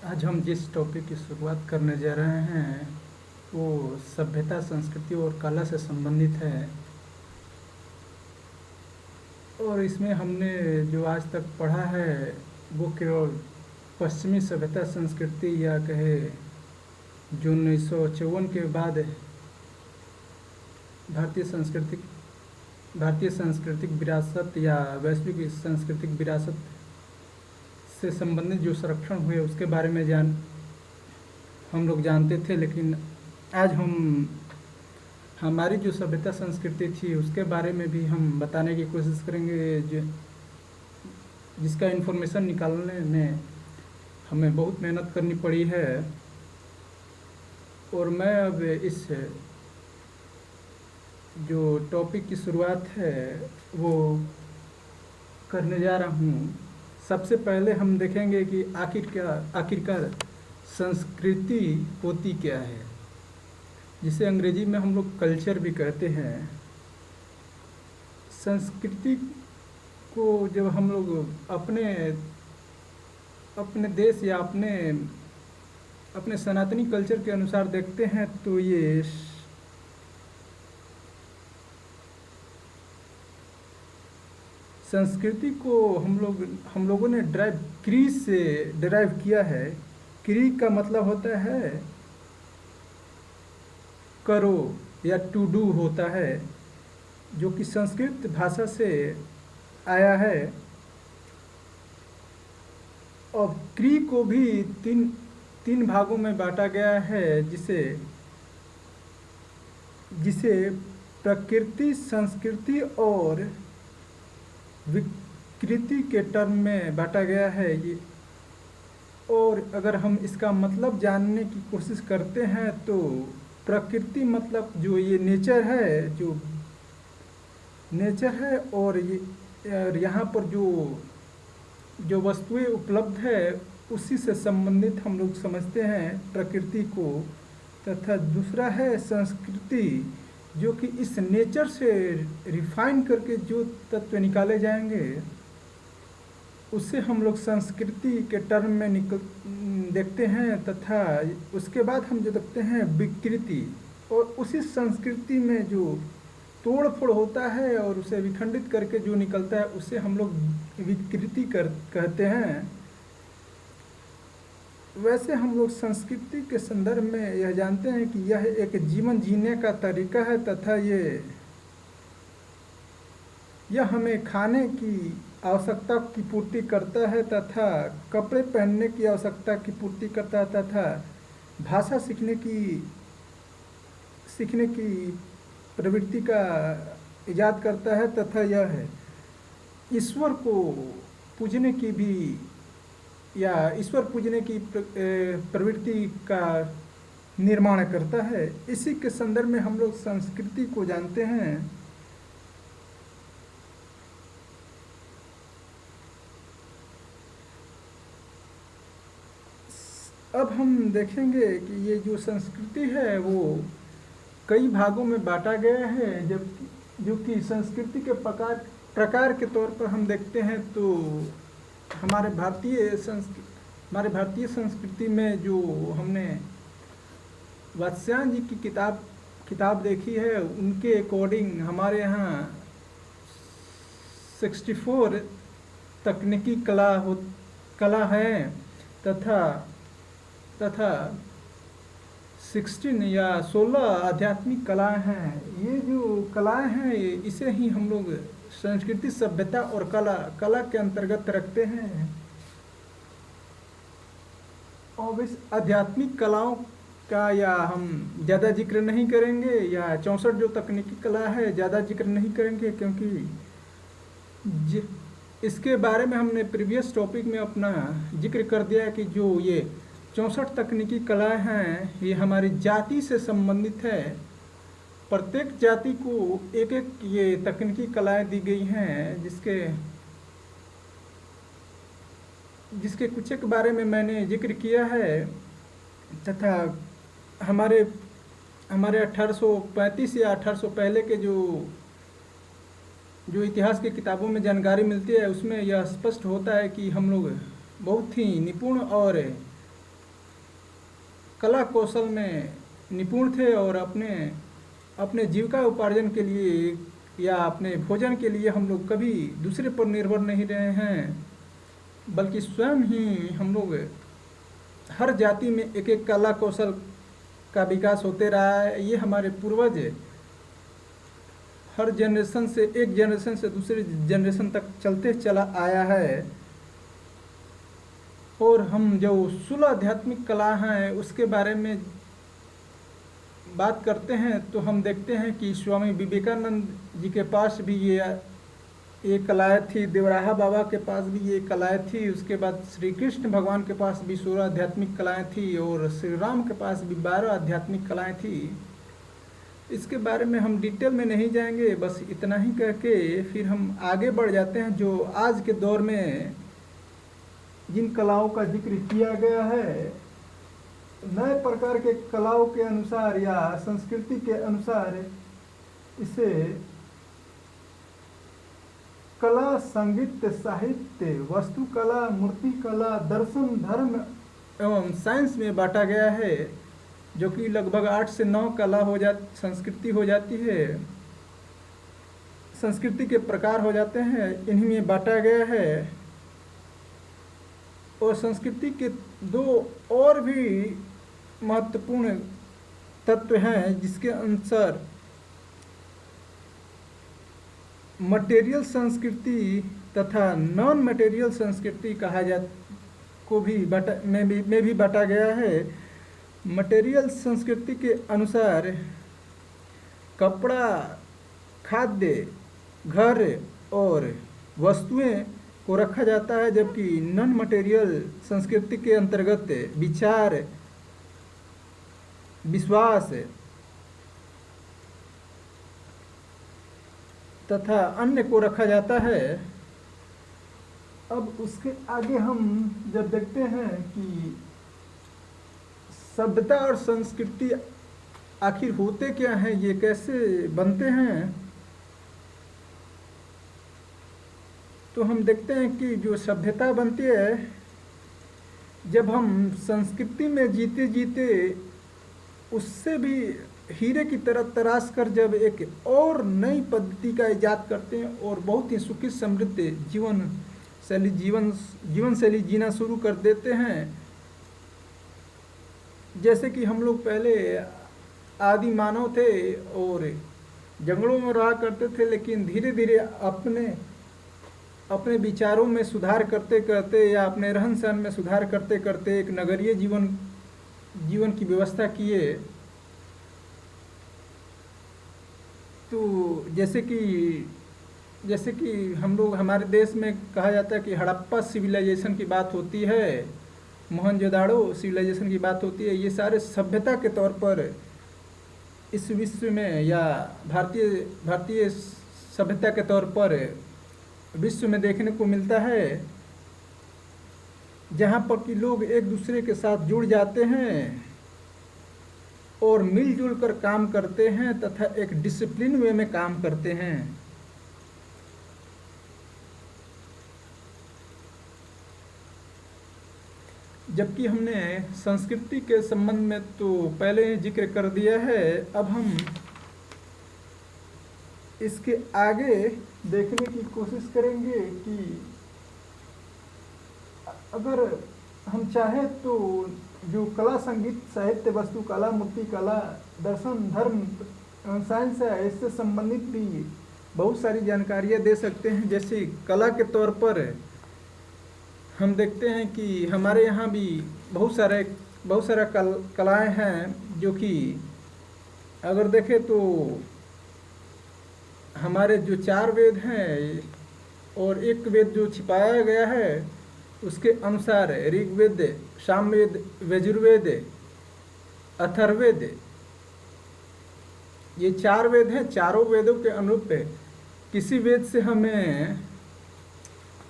आज हम जिस टॉपिक की शुरुआत करने जा रहे हैं वो सभ्यता, संस्कृति और कला से संबंधित है। और इसमें हमने जो आज तक पढ़ा है वो केवल पश्चिमी सभ्यता, संस्कृति या कहे जो 1954 के बाद भारतीय सांस्कृतिक भारतीय सांस्कृतिक विरासत या वैश्विक सांस्कृतिक विरासत से संबंधित जो संरक्षण हुए उसके बारे में हम लोग जानते थे। लेकिन आज हम हमारी जो सभ्यता संस्कृति थी उसके बारे में भी हम बताने की कोशिश करेंगे, जिसका इन्फॉर्मेशन निकालने में हमें बहुत मेहनत करनी पड़ी है। और मैं अब इस जो टॉपिक की शुरुआत है वो करने जा रहा हूँ। सबसे पहले हम देखेंगे कि आखिरकार संस्कृति होती क्या है, जिसे अंग्रेजी में हम लोग कल्चर भी कहते हैं। संस्कृति को जब हम लोग अपने अपने देश या अपने सनातनी कल्चर के अनुसार देखते हैं तो ये संस्कृति को हम लोगों ने क्री से डिराइव किया है। क्री का मतलब होता है करो या टू डू होता है, जो कि संस्कृत भाषा से आया है। और क्री को भी तीन भागों में बांटा गया है, जिसे प्रकृति, संस्कृति और विकृति के टर्म में बांटा गया है। ये और अगर हम इसका मतलब जानने की कोशिश करते हैं तो प्रकृति मतलब जो ये नेचर है, और यहाँ पर जो वस्तुएं उपलब्ध है उसी से संबंधित हम लोग समझते हैं प्रकृति को। तथा दूसरा है संस्कृति, जो कि इस नेचर से रिफाइन करके जो तत्व निकाले जाएंगे उसे हम लोग संस्कृति के टर्म में देखते हैं। तथा उसके बाद हम जो देखते हैं विकृति, और उसी संस्कृति में जो तोड़ फोड़ होता है और उसे विखंडित करके जो निकलता है उसे हम लोग विकृति कहते हैं। वैसे हम लोग संस्कृति के संदर्भ में यह जानते हैं कि यह एक जीवन जीने का तरीका है, तथा यह हमें खाने की आवश्यकता की पूर्ति करता है, तथा कपड़े पहनने की आवश्यकता की पूर्ति करता है, तथा भाषा सीखने की प्रवृत्ति का इजाद करता है, तथा यह है ईश्वर को पूजने की भी या ईश्वर पूजने की प्रवृत्ति का निर्माण करता है। इसी के संदर्भ में हम लोग संस्कृति को जानते हैं। अब हम देखेंगे कि ये जो संस्कृति है वो कई भागों में बांटा गया है, जो कि संस्कृति के प्रकार के तौर पर हम देखते हैं तो हमारे भारतीय संस्कृति में जो हमने वात्स्यायन जी की किताब देखी है उनके अकॉर्डिंग हमारे यहाँ 64 तकनीकी कला है, तथा 16 या 16 आध्यात्मिक कलाएं हैं। ये जो कलाएं हैं इसे ही हम लोग संस्कृति, सभ्यता और कला के अंतर्गत रखते हैं। और इस आध्यात्मिक कलाओं का या हम ज़्यादा जिक्र नहीं करेंगे, या 64 जो तकनीकी कला है ज़्यादा जिक्र नहीं करेंगे, क्योंकि इसके बारे में हमने प्रीवियस टॉपिक में अपना जिक्र कर दिया कि जो ये 64 तकनीकी कलाएं हैं ये हमारी जाति से संबंधित है। प्रत्येक जाति को एक एक ये तकनीकी कलाएं दी गई हैं, जिसके कुछ एक बारे में मैंने जिक्र किया है। तथा हमारे 1835 या 1800 पहले के जो इतिहास की किताबों में जानकारी मिलती है उसमें यह स्पष्ट होता है कि हम लोग बहुत ही निपुण और कला कौशल में निपुण थे और अपने अपने जीविका उपार्जन के लिए या अपने भोजन के लिए हम लोग कभी दूसरे पर निर्भर नहीं रहे हैं, बल्कि स्वयं ही हम लोग हर जाति में एक एक कला कौशल का विकास होते रहा है। ये हमारे पूर्वज हर जनरेशन से एक जनरेशन से दूसरे जनरेशन तक चलते चला आया है। और हम जो 16 आध्यात्मिक कला हैं उसके बारे में बात करते हैं तो हम देखते हैं कि स्वामी विवेकानंद जी के पास भी ये कलाएँ थी, देवराहा बाबा के पास भी ये कलाएँ थी, उसके बाद श्री कृष्ण भगवान के पास भी 16 आध्यात्मिक कलाएँ थी और श्री राम के पास भी 12 आध्यात्मिक कलाएँ थी। इसके बारे में हम डिटेल में नहीं जाएंगे, बस इतना ही कह के फिर हम आगे बढ़ जाते हैं। जो आज के दौर में जिन कलाओं का जिक्र किया गया है, नए प्रकार के कलाओं के अनुसार या संस्कृति के अनुसार इसे कला, संगीत, साहित्य, वास्तुकला, मूर्तिकला, दर्शन, धर्म एवं साइंस में बांटा गया है, जो कि लगभग 8 से 9 कला संस्कृति हो जाती है, संस्कृति के प्रकार हो जाते हैं, इन्हीं में बांटा गया है। और संस्कृति के 2 और भी महत्वपूर्ण तत्व हैं जिसके अनुसार मटेरियल संस्कृति तथा नॉन मटेरियल संस्कृति को भी बांटा गया है। मटेरियल संस्कृति के अनुसार कपड़ा, खाद्य, घर और वस्तुएं को रखा जाता है, जबकि नॉन मटेरियल संस्कृति के अंतर्गत विचार, विश्वास तथा अन्य को रखा जाता है। अब उसके आगे हम जब देखते हैं कि सभ्यता और संस्कृति आखिर होते क्या हैं, ये कैसे बनते हैं, तो हम देखते हैं कि जो सभ्यता बनती है, जब हम संस्कृति में जीते जीते उससे भी हीरे की तरह तराश कर जब एक और नई पद्धति का इजाद करते हैं और बहुत ही सुखी समृद्ध जीवन शैली जीना शुरू कर देते हैं। जैसे कि हम लोग पहले आदि मानव थे और जंगलों में रहा करते थे, लेकिन धीरे धीरे अपने विचारों में सुधार करते करते या अपने रहन सहन में सुधार करते करते एक नगरीय जीवन की व्यवस्था किए। तो जैसे कि हम लोग, हमारे देश में कहा जाता है कि हड़प्पा सिविलाइजेशन की बात होती है, मोहनजोदाड़ो सिविलाइजेशन की बात होती है, ये सारे सभ्यता के तौर पर इस विश्व में या भारतीय सभ्यता के तौर पर विश्व में देखने को मिलता है, जहाँ पर कि लोग एक दूसरे के साथ जुड़ जाते हैं और मिलजुल कर काम करते हैं तथा एक डिसिप्लिन वे में काम करते हैं। जबकि हमने संस्कृति के संबंध में तो पहले ही जिक्र कर दिया है, अब हम इसके आगे देखने की कोशिश करेंगे कि अगर हम चाहें तो जो कला, संगीत, साहित्य, वास्तुकला, मूर्तिकला, दर्शन, धर्म, साइंस है, इससे संबंधित भी बहुत सारी जानकारियाँ दे सकते हैं। जैसे कला के तौर पर हम देखते हैं कि हमारे यहाँ भी बहुत सारा कलाएँ हैं, जो कि अगर देखें तो हमारे जो 4 वेद हैं और एक वेद जो छिपाया गया है, उसके अनुसार ऋग्वेद, सामवेद, यजुर्वेद, अथर्ववेद, ये 4 वेद हैं। चारों वेदों के अनुरूप किसी वेद से हमें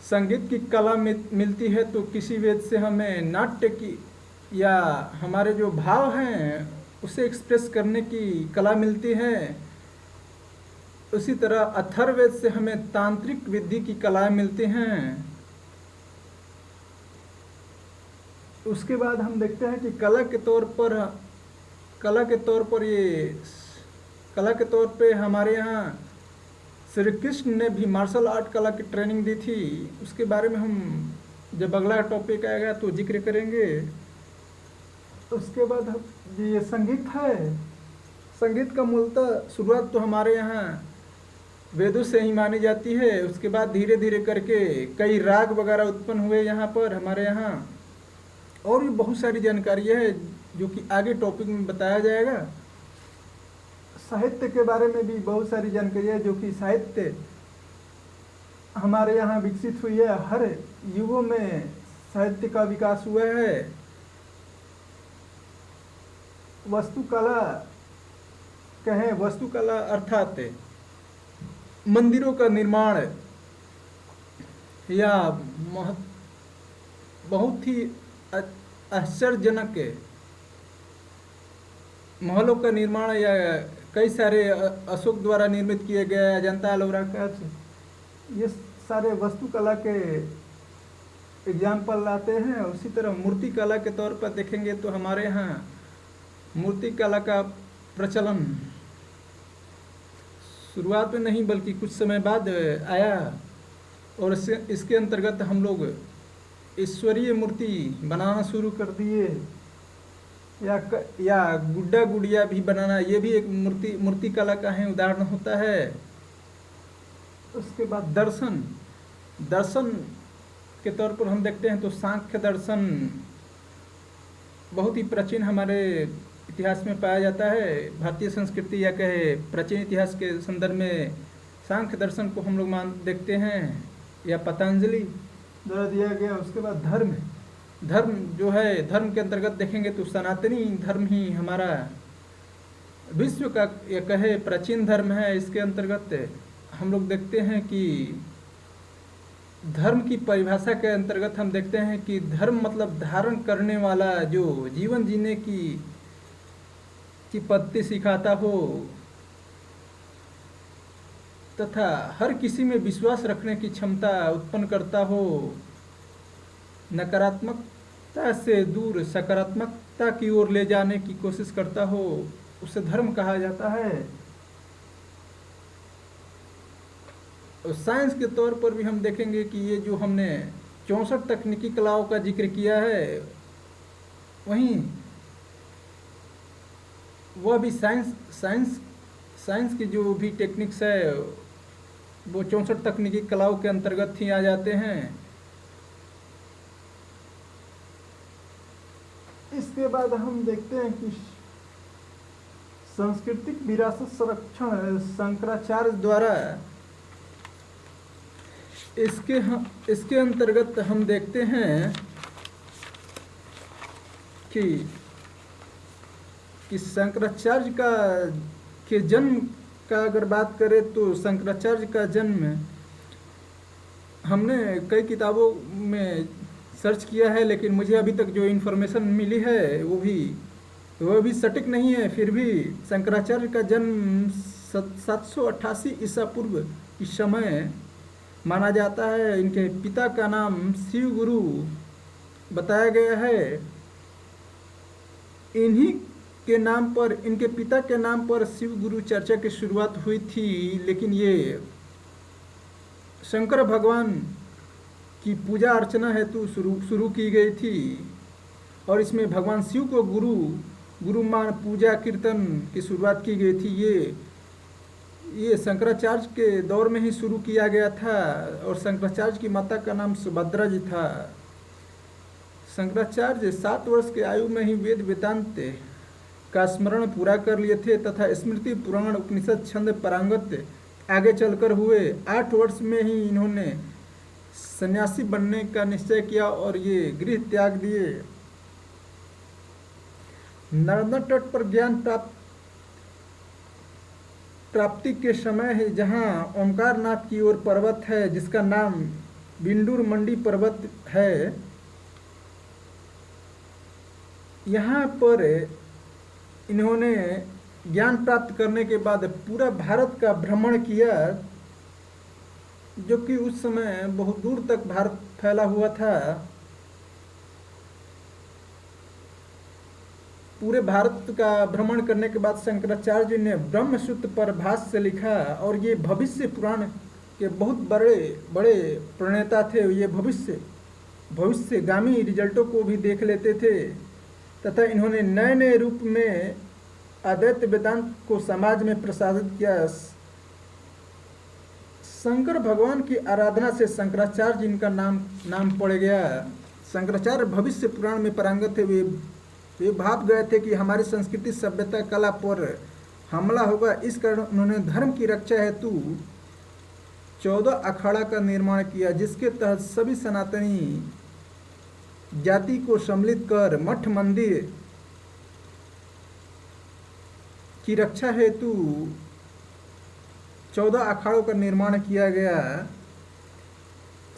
संगीत की कला मिलती है, तो किसी वेद से हमें नाट्य की या हमारे जो भाव हैं उसे एक्सप्रेस करने की कला मिलती है। उसी तरह अथर्ववेद से हमें तांत्रिक विधि की कलाएं मिलती हैं। उसके बाद हम देखते हैं कि कला के तौर पर ये कला के तौर पे हमारे यहाँ श्री कृष्ण ने भी मार्शल आर्ट कला की ट्रेनिंग दी थी। उसके बारे में हम जब अगला टॉपिक आएगा तो जिक्र करेंगे। उसके बाद ये संगीत है। संगीत का मूलतः शुरुआत तो हमारे यहाँ वेदों से ही मानी जाती है। उसके बाद धीरे धीरे करके कई राग वगैरह उत्पन्न हुए यहाँ पर हमारे यहाँ, और भी बहुत सारी जानकारी है जो कि आगे टॉपिक में बताया जाएगा। साहित्य के बारे में भी बहुत सारी जानकारी है, जो कि साहित्य हमारे यहाँ विकसित हुई है। हर युगों में साहित्य का विकास हुआ है। वास्तुकला कहें, वास्तुकला अर्थात मंदिरों का निर्माण या बहुत ही आश्चर्यजनक महलों का निर्माण, या कई सारे अशोक द्वारा निर्मित किए गए अजंता एलोरा का, ये सारे वास्तुकला के एग्जाम्पल लाते हैं। उसी तरह मूर्ति कला के तौर पर देखेंगे तो हमारे यहाँ मूर्ति कला का प्रचलन शुरुआत में नहीं बल्कि कुछ समय बाद आया, और इसके अंतर्गत हम लोग ईश्वरीय मूर्ति बनाना शुरू कर दिए, या गुड्डा गुड़िया भी बनाना, ये भी एक मूर्ति कला का है उदाहरण होता है। उसके बाद दर्शन के तौर पर हम देखते हैं तो सांख्य दर्शन बहुत ही प्राचीन हमारे इतिहास में पाया जाता है। भारतीय संस्कृति या कहे प्राचीन इतिहास के संदर्भ में सांख्य दर्शन को हम लोग देखते हैं, या पतंजलि द्वारा दिया गया। उसके बाद धर्म जो है, धर्म के अंतर्गत देखेंगे तो सनातनी धर्म ही हमारा विश्व का या कहे प्राचीन धर्म है। इसके अंतर्गत हम लोग देखते हैं कि धर्म की परिभाषा के अंतर्गत हम देखते हैं कि धर्म मतलब धारण करने वाला, जो जीवन जीने की पद्धति सिखाता हो तथा हर किसी में विश्वास रखने की क्षमता उत्पन्न करता हो, नकारात्मकता से दूर सकारात्मकता की ओर ले जाने की कोशिश करता हो, उसे धर्म कहा जाता है। और साइंस के तौर पर भी हम देखेंगे कि ये जो हमने 64 तकनीकी कलाओं का जिक्र किया है, वहीं वह भी साइंस की जो भी टेक्निक्स है वो 64 तकनीकी कलाओं के अंतर्गत ही आ जाते हैं। इसके बाद हम देखते हैं कि सांस्कृतिक विरासत संरक्षण शंकराचार्य द्वारा, इसके अंतर्गत हम देखते हैं कि शंकराचार्य के जन्म का अगर बात करें तो शंकराचार्य का जन्म हमने कई किताबों में सर्च किया है, लेकिन मुझे अभी तक जो इन्फॉर्मेशन मिली है वो भी सटीक नहीं है। फिर भी शंकराचार्य का जन्म 788 ईसा पूर्व इस समय माना जाता है। इनके पिता का नाम शिव गुरु बताया गया है। इनके पिता के नाम पर शिव गुरु चर्चा की शुरुआत हुई थी, लेकिन ये शंकर भगवान की पूजा अर्चना हेतु शुरू की गई थी, और इसमें भगवान शिव को गुरु मान पूजा कीर्तन की शुरुआत की गई थी। ये शंकराचार्य के दौर में ही शुरू किया गया था, और शंकराचार्य की माता का नाम सुभद्रा जी था। शंकराचार्य 7 वर्ष की आयु में ही वेद वेदांत का स्मरण पूरा कर लिए थे तथा स्मृति पुराण उपनिषद छंद पारंगत आगे चलकर हुए। 8 वर्ष में ही इन्होंने सन्यासी बनने का निश्चय किया और ये गृह त्याग दिए। नर्मदा तट पर ज्ञान प्राप्ति के समय है, जहाँ ओमकारनाथ की ओर पर्वत है जिसका नाम बिंडूर मंडी पर्वत है। यहाँ पर इन्होंने ज्ञान प्राप्त करने के बाद पूरा भारत का भ्रमण किया, जो कि उस समय बहुत दूर तक भारत फैला हुआ था। पूरे भारत का भ्रमण करने के बाद शंकराचार्य जी ने ब्रह्मसूत्र पर भाष्य लिखा, और ये भविष्य पुराण के बहुत बड़े बड़े प्रणेता थे। ये भविष्यगामी रिजल्टों को भी देख लेते थे, तथा इन्होंने नए नए रूप में अद्वैत वेदांत को समाज में प्रसारित किया। शंकर भगवान की आराधना से शंकराचार्य जिनका नाम पड़ गया। शंकराचार्य भविष्य पुराण में पारंगत थे। वे भाप गए थे कि हमारी संस्कृति सभ्यता कला पर हमला होगा। इस कारण उन्होंने धर्म की रक्षा हेतु 14 अखाड़ा का निर्माण किया, जिसके तहत सभी सनातनी जाति को सम्मिलित कर मठ मंदिर की रक्षा हेतु 14 अखाड़ों का निर्माण किया गया।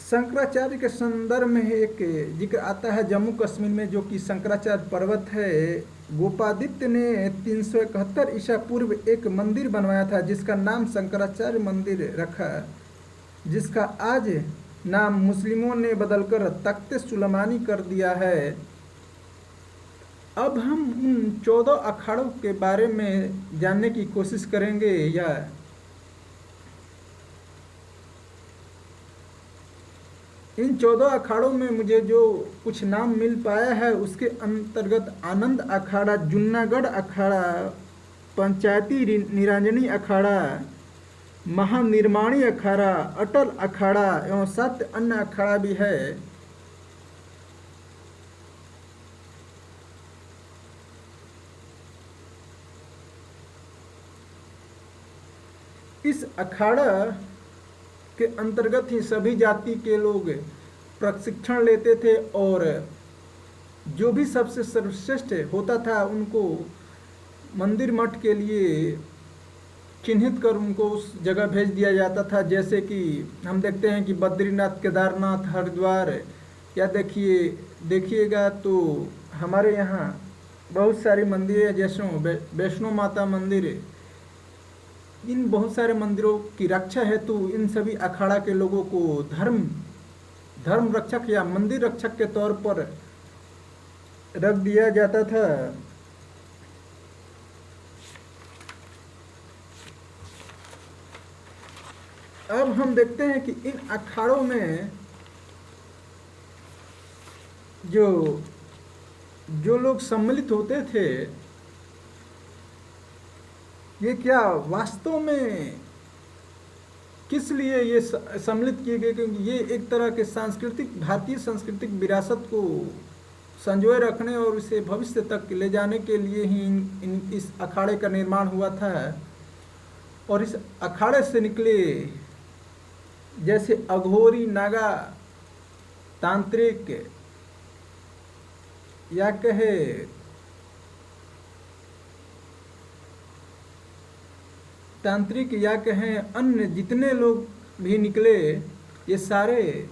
शंकराचार्य के संदर्भ में एक जिक्र आता है जम्मू कश्मीर में, जो कि शंकराचार्य पर्वत है। गोपादित्य ने 371 ईसा पूर्व एक मंदिर बनवाया था, जिसका नाम शंकराचार्य मंदिर रखा, जिसका आज नाम मुस्लिमों ने बदलकर तख्त सुलेमानी कर दिया है। अब हम उन 14 अखाड़ों के बारे में जानने की कोशिश करेंगे। या इन 14 अखाड़ों में मुझे जो कुछ नाम मिल पाया है, उसके अंतर्गत आनंद अखाड़ा, जुन्नागढ़ अखाड़ा, पंचायती निरंजनी अखाड़ा, महानिर्माणी अखाड़ा, अटल अखाड़ा एवं 7 अन्य अखाड़ा भी है। इस अखाड़ा के अंतर्गत ही सभी जाति के लोग प्रशिक्षण लेते थे, और जो भी सबसे सर्वश्रेष्ठ होता था उनको मंदिर मठ के लिए चिन्हित कर उनको उस जगह भेज दिया जाता था। जैसे कि हम देखते हैं कि बद्रीनाथ, केदारनाथ, हरिद्वार, या देखिएगा तो हमारे यहाँ बहुत सारी मंदिर है, जैसे वैष्णो माता मंदिर। इन बहुत सारे मंदिरों की रक्षा हेतु इन सभी अखाड़ा के लोगों को धर्म रक्षक या मंदिर रक्षक के तौर पर रख दिया जाता था। अब हम देखते हैं कि इन अखाड़ों में जो लोग सम्मिलित होते थे, ये क्या वास्तव में किस लिए ये सम्मिलित किए गए, क्योंकि ये एक तरह के भारतीय सांस्कृतिक विरासत को संजोए रखने और इसे भविष्य तक ले जाने के लिए ही इस अखाड़े का निर्माण हुआ था। और इस अखाड़े से निकले जैसे अघोरी, नागा, तांत्रिक, या कहे तांत्रिक, या कहें अन्य जितने लोग भी निकले, ये सारे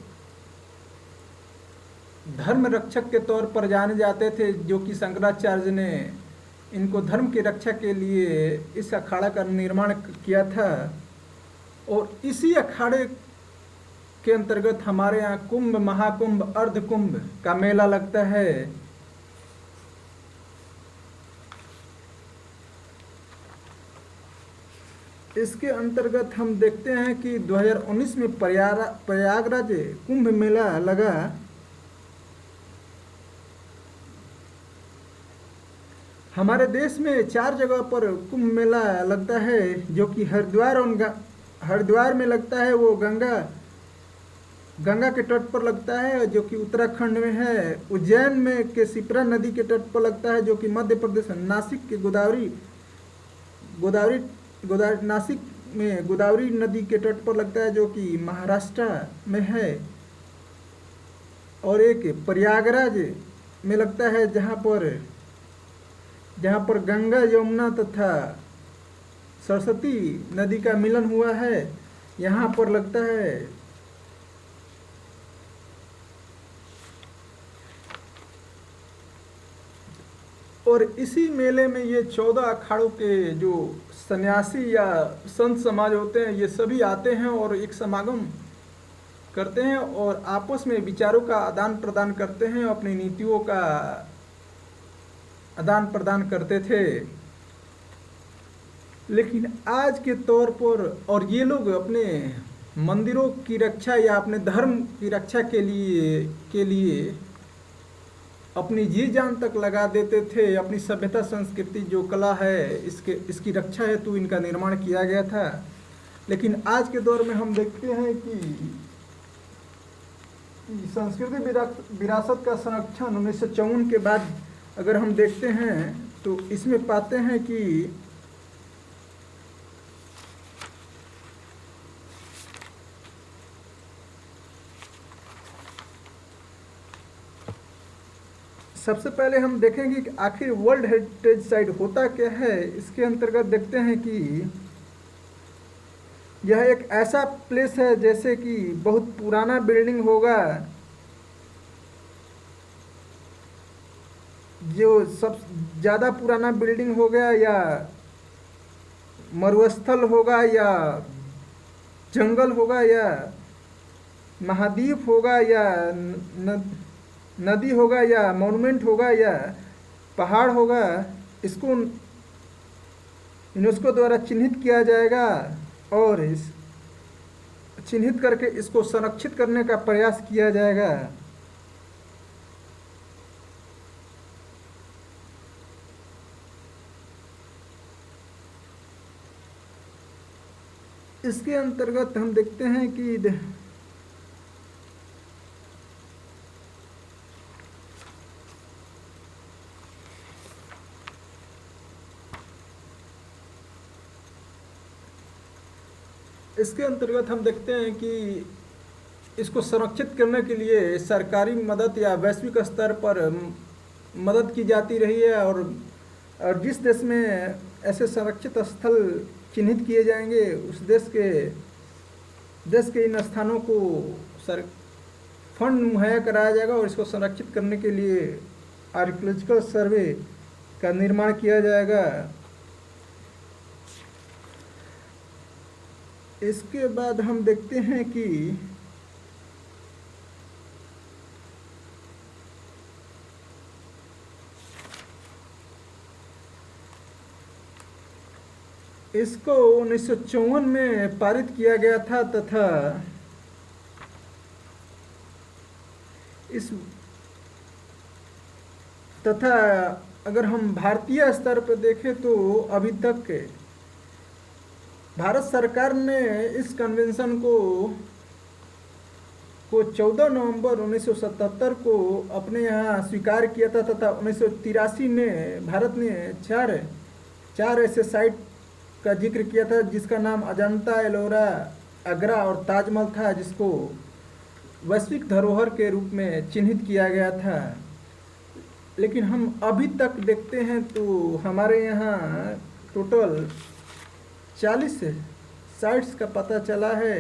धर्म रक्षक के तौर पर जाने जाते थे, जो कि शंकराचार्य ने इनको धर्म की रक्षा के लिए इस अखाड़ा का निर्माण किया था। और इसी अखाड़े के अंतर्गत हमारे यहाँ कुंभ, महाकुंभ, अर्धकुंभ का मेला लगता है। इसके अंतर्गत हम देखते हैं कि 2019 में प्रयागराज कुंभ मेला लगा। हमारे देश में 4 जगह पर कुंभ मेला लगता है, जो कि हरिद्वार में लगता है, वो गंगा के तट पर लगता है, जो कि उत्तराखंड में है। उज्जैन में के शिप्रा नदी के तट पर लगता है, जो कि मध्य प्रदेश है। नासिक के नासिक में गोदावरी नदी के तट पर लगता है, जो कि महाराष्ट्र में है। और एक प्रयागराज में लगता है, जहाँ पर गंगा, यमुना तथा सरस्वती नदी का मिलन हुआ है, यहाँ पर लगता है। और इसी मेले में ये 14 अखाड़ों के जो सन्यासी या संत समाज होते हैं, ये सभी आते हैं और एक समागम करते हैं और आपस में विचारों का आदान प्रदान करते हैं, अपनी नीतियों का आदान प्रदान करते थे। लेकिन आज के तौर पर और ये लोग अपने मंदिरों की रक्षा या अपने धर्म की रक्षा के लिए अपनी जी जान तक लगा देते थे। अपनी सभ्यता संस्कृति जो कला है इसकी रक्षा हेतु इनका निर्माण किया गया था। लेकिन आज के दौर में हम देखते हैं कि संस्कृति विरासत का संरक्षण 1954 के बाद अगर हम देखते हैं तो इसमें पाते हैं कि सबसे पहले हम देखेंगे कि आखिर वर्ल्ड हेरिटेज साइट होता क्या है। इसके अंतर्गत देखते हैं कि यह एक ऐसा प्लेस है जैसे कि बहुत पुराना बिल्डिंग होगा, जो सब ज़्यादा पुराना बिल्डिंग हो गया, या मरुस्थल होगा, या जंगल होगा, या महाद्वीप होगा, या नदी होगा, या मॉन्यूमेंट होगा, या पहाड़ होगा। इसको यूनेस्को द्वारा चिन्हित किया जाएगा और इस चिन्हित करके इसको संरक्षित करने का प्रयास किया जाएगा। इसके अंतर्गत हम देखते हैं कि इसके अंतर्गत हम देखते हैं कि इसको संरक्षित करने के लिए सरकारी मदद या वैश्विक स्तर पर मदद की जाती रही है। और जिस देश में ऐसे संरक्षित स्थल चिन्हित किए जाएंगे उस देश के इन स्थानों को फंड मुहैया कराया जाएगा और इसको संरक्षित करने के लिए आर्कियोलॉजिकल सर्वे का निर्माण किया जाएगा। इसके बाद हम देखते हैं कि इसको 1954 में पारित किया गया था तथा अगर हम भारतीय स्तर पर देखें तो अभी तक भारत सरकार ने इस कन्वेंशन को 14 नवंबर 1977 को अपने यहाँ स्वीकार किया था तथा 1983 में भारत ने चार ऐसे साइट का जिक्र किया था जिसका नाम अजंता, एलोरा, आगरा और ताजमहल था, जिसको वैश्विक धरोहर के रूप में चिन्हित किया गया था। लेकिन हम अभी तक देखते हैं तो हमारे यहाँ टोटल 40 साइट्स का पता चला है।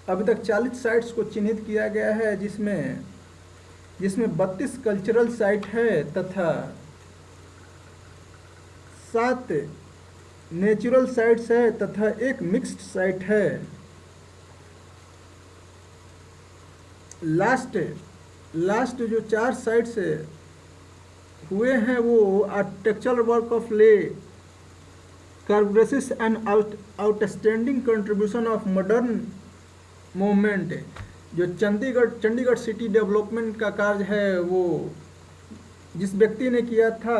अभी तक 40 साइट्स को चिन्हित किया गया है, जिसमें 32 कल्चरल साइट है तथा 7 नेचुरल साइट्स है तथा एक मिक्स्ड साइट है। लास्ट जो 4 साइट्स हुए हैं वो architectural work of Le Corbusier and outstanding contribution of modern movement, जो चंडीगढ़ सिटी डेवलपमेंट का कार्य है वो जिस व्यक्ति ने किया था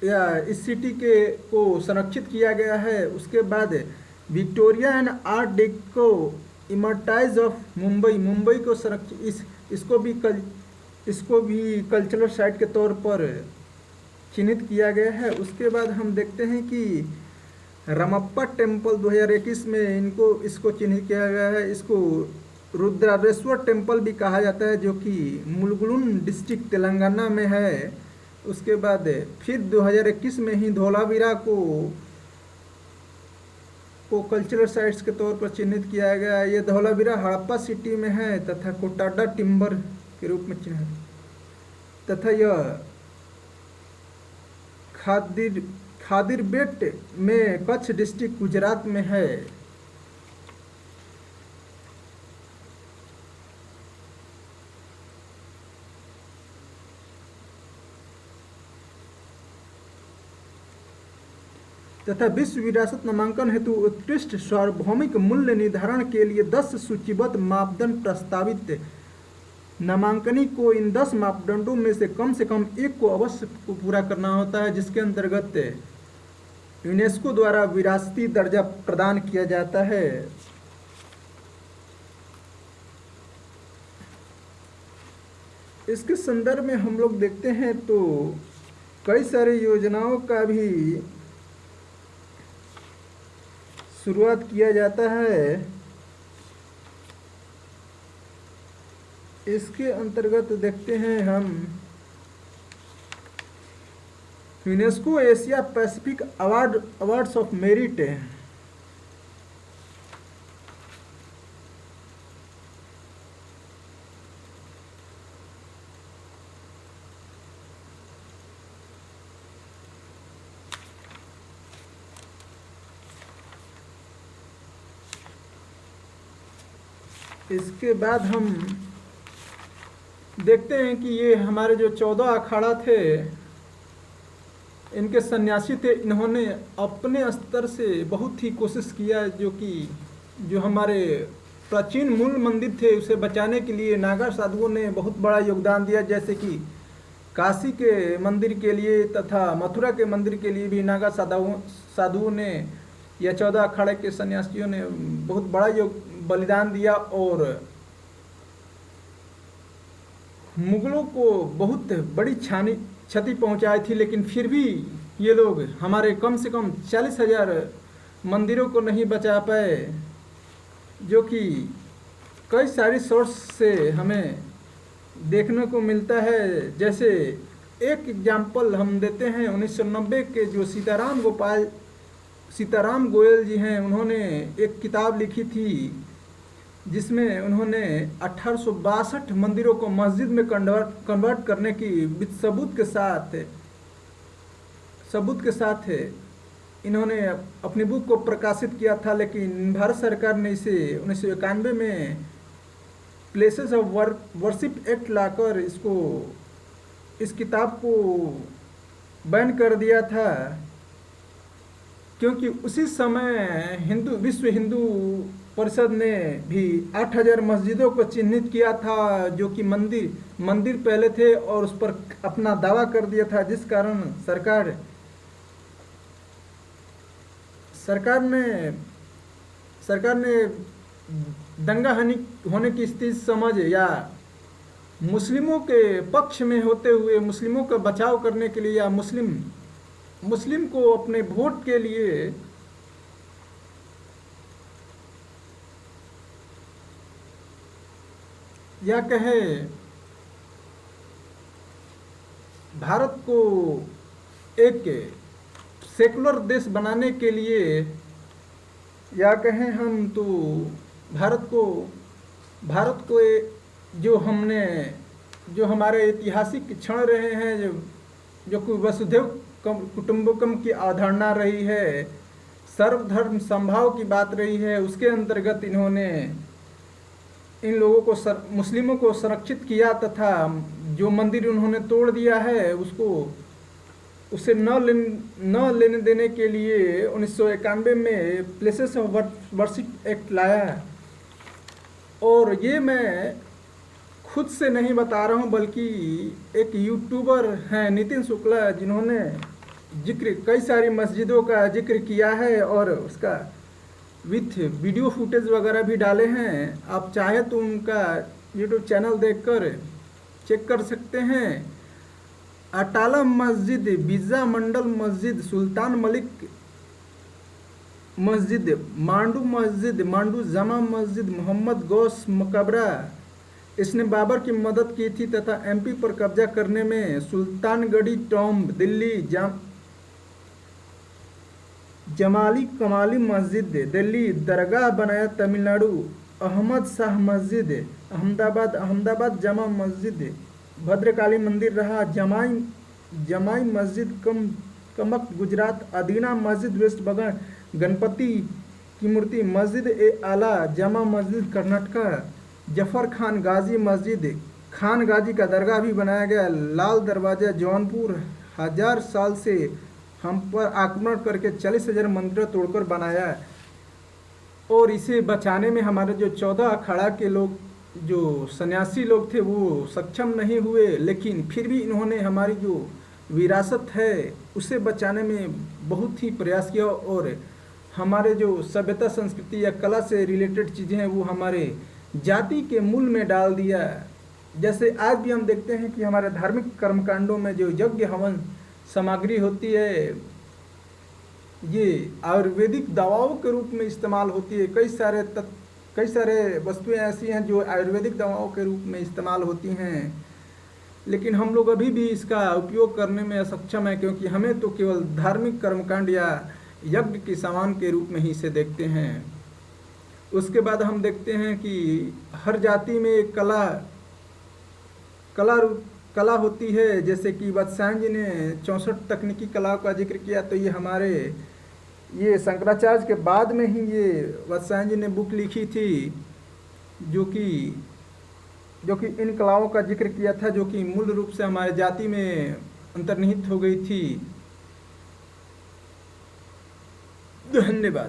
या इस सिटी को संरक्षित किया गया है। उसके बाद विक्टोरिया एंड आर्ट डेको इमर्टाइज ऑफ मुंबई को संरक्षित इसको भी कल्चरल साइट के तौर पर चिन्हित किया गया है। उसके बाद हम देखते हैं कि रामप्पा टेम्पल 2021 में इसको चिन्हित किया गया है। इसको रुद्रारेश्वर टेम्पल भी कहा जाता है, जो कि मुलगुन डिस्ट्रिक्ट तेलंगाना में है। उसके बाद फिर 2021 में ही धोलावीरा को कल्चरल साइट्स के तौर पर चिन्हित किया गया है। ये धोलावीरा हड़प्पा सिटी में है तथा कोटाडा टिम्बर के रूप में चिन्हित तथा यह खादिरबेट में कच्छ डिस्ट्रिक्ट गुजरात में है। तथा विश्व विरासत नामांकन हेतु उत्कृष्ट सार्वभौमिक मूल्य निर्धारण के लिए 10 सूचीबद्ध मापदंड प्रस्तावित। नामांकनी को इन 10 मापदंडों में से कम एक को अवश्य पूरा करना होता है, जिसके अंतर्गत यूनेस्को द्वारा विरासती दर्जा प्रदान किया जाता है। इसके संदर्भ में हम लोग देखते हैं तो कई सारी योजनाओं का भी शुरुआत किया जाता है। इसके अंतर्गत देखते हैं हम UNESCO Asia Pacific awards of merit. इसके बाद हम देखते हैं कि ये हमारे जो 14 अखाड़ा थे, इनके सन्यासी थे, इन्होंने अपने स्तर से बहुत ही कोशिश किया, जो हमारे प्राचीन मूल मंदिर थे उसे बचाने के लिए नागा साधुओं ने बहुत बड़ा योगदान दिया। जैसे कि काशी के मंदिर के लिए तथा मथुरा के मंदिर के लिए भी नागा साधुओं ने या 14 अखाड़े के सन्यासियों ने बहुत बड़ा बलिदान दिया और मुगलों को बहुत बड़ी क्षति पहुंचाई थी। लेकिन फिर भी ये लोग हमारे कम से कम 40,000 मंदिरों को नहीं बचा पाए, जो कि कई सारी सोर्स से हमें देखने को मिलता है। जैसे एक एग्जाम्पल हम देते हैं, 1990 के जो सीताराम गोयल जी हैं, उन्होंने एक किताब लिखी थी जिसमें उन्होंने 1862 मंदिरों को मस्जिद में कन्वर्ट करने की सबूत के साथ इन्होंने अपनी बुक को प्रकाशित किया था। लेकिन भारत सरकार ने इसे 1991 में प्लेसेस ऑफ वर्शिप एक्ट लाकर इस किताब को बैन कर दिया था, क्योंकि उसी समय विश्व हिंदू परिषद ने भी 8,000 मस्जिदों को चिन्हित किया था, जो कि मंदिर पहले थे, और उस पर अपना दावा कर दिया था, जिस कारण सरकार ने दंगा होने की स्थिति समझ या मुस्लिमों के पक्ष में होते हुए मुस्लिमों का बचाव करने के लिए या मुस्लिम को अपने वोट के लिए या कहे भारत को एक सेकुलर देश बनाने के लिए, या कहें हम तो भारत को जो हमारे ऐतिहासिक क्षण रहे हैं, जो वसुधैव कुटुंबकम की अवधारणा रही है, सर्वधर्म समभाव की बात रही है, उसके अंतर्गत इन्होंने इन लोगों को मुस्लिमों को संरक्षित किया तथा जो मंदिर उन्होंने तोड़ दिया है उसे न लेने देने के लिए 1991 में प्लेसेस ऑफ वर्शिप एक्ट लाया। और ये मैं खुद से नहीं बता रहा हूँ, बल्कि एक यूट्यूबर हैं नितिन शुक्ला, जिन्होंने कई सारी मस्जिदों का जिक्र किया है और उसका विथ वीडियो फुटेज वगैरह भी डाले हैं। आप चाहे तो उनका यूट्यूब चैनल देखकर चेक कर सकते हैं। अटाला मस्जिद, बिज़ा मंडल मस्जिद, सुल्तान मलिक मस्जिद, मांडू जामा मस्जिद, मोहम्मद गौस मकबरा, इसने बाबर की मदद की थी तथा एमपी पर कब्जा करने में। सुल्तानगढ़ी टॉम्ब दिल्ली, जमाली कमाली मस्जिद दिल्ली, दरगाह बनाया तमिलनाडु, अहमद शाह मस्जिद अहमदाबाद, जमा मस्जिद भद्रकाली मंदिर रहा, जमाई मस्जिद कमक गुजरात, अदीना मस्जिद वेस्ट बंगाल, गणपति की मूर्ति मस्जिद ए आला जमा मस्जिद कर्नाटका, जफर खान गाजी मस्जिद, खान गाजी का दरगाह भी बनाया गया, लाल दरवाजा जौनपुर, हम पर आक्रमण करके 40,000 मंदिर तोड़कर बनाया। और इसे बचाने में हमारे जो 14 अखाड़ा के लोग, जो सन्यासी लोग थे, वो सक्षम नहीं हुए, लेकिन फिर भी इन्होंने हमारी जो विरासत है उसे बचाने में बहुत ही प्रयास किया। और हमारे जो सभ्यता संस्कृति या कला से रिलेटेड चीज़ें हैं वो हमारे जाति के मूल में डाल दिया। जैसे आज भी हम देखते हैं कि हमारे धार्मिक कर्मकांडों में जो यज्ञ हवन सामग्री होती है, ये आयुर्वेदिक दवाओं के रूप में इस्तेमाल होती है। कई सारे वस्तुएं ऐसी हैं जो आयुर्वेदिक दवाओं के रूप में इस्तेमाल होती हैं, लेकिन हम लोग अभी भी इसका उपयोग करने में असक्षम है, क्योंकि हमें तो केवल धार्मिक कर्मकांड या यज्ञ के सामान के रूप में ही इसे देखते हैं। उसके बाद हम देखते हैं कि हर जाति में एक कला होती है। जैसे कि वत्सायन जी ने 64 तकनीकी कलाओं का जिक्र किया, तो ये शंकराचार्य के बाद में ही ये वत्सायन जी ने बुक लिखी थी, जो कि इन कलाओं का जिक्र किया था, जो कि मूल रूप से हमारे जाति में अंतर्निहित हो गई थी। धन्यवाद।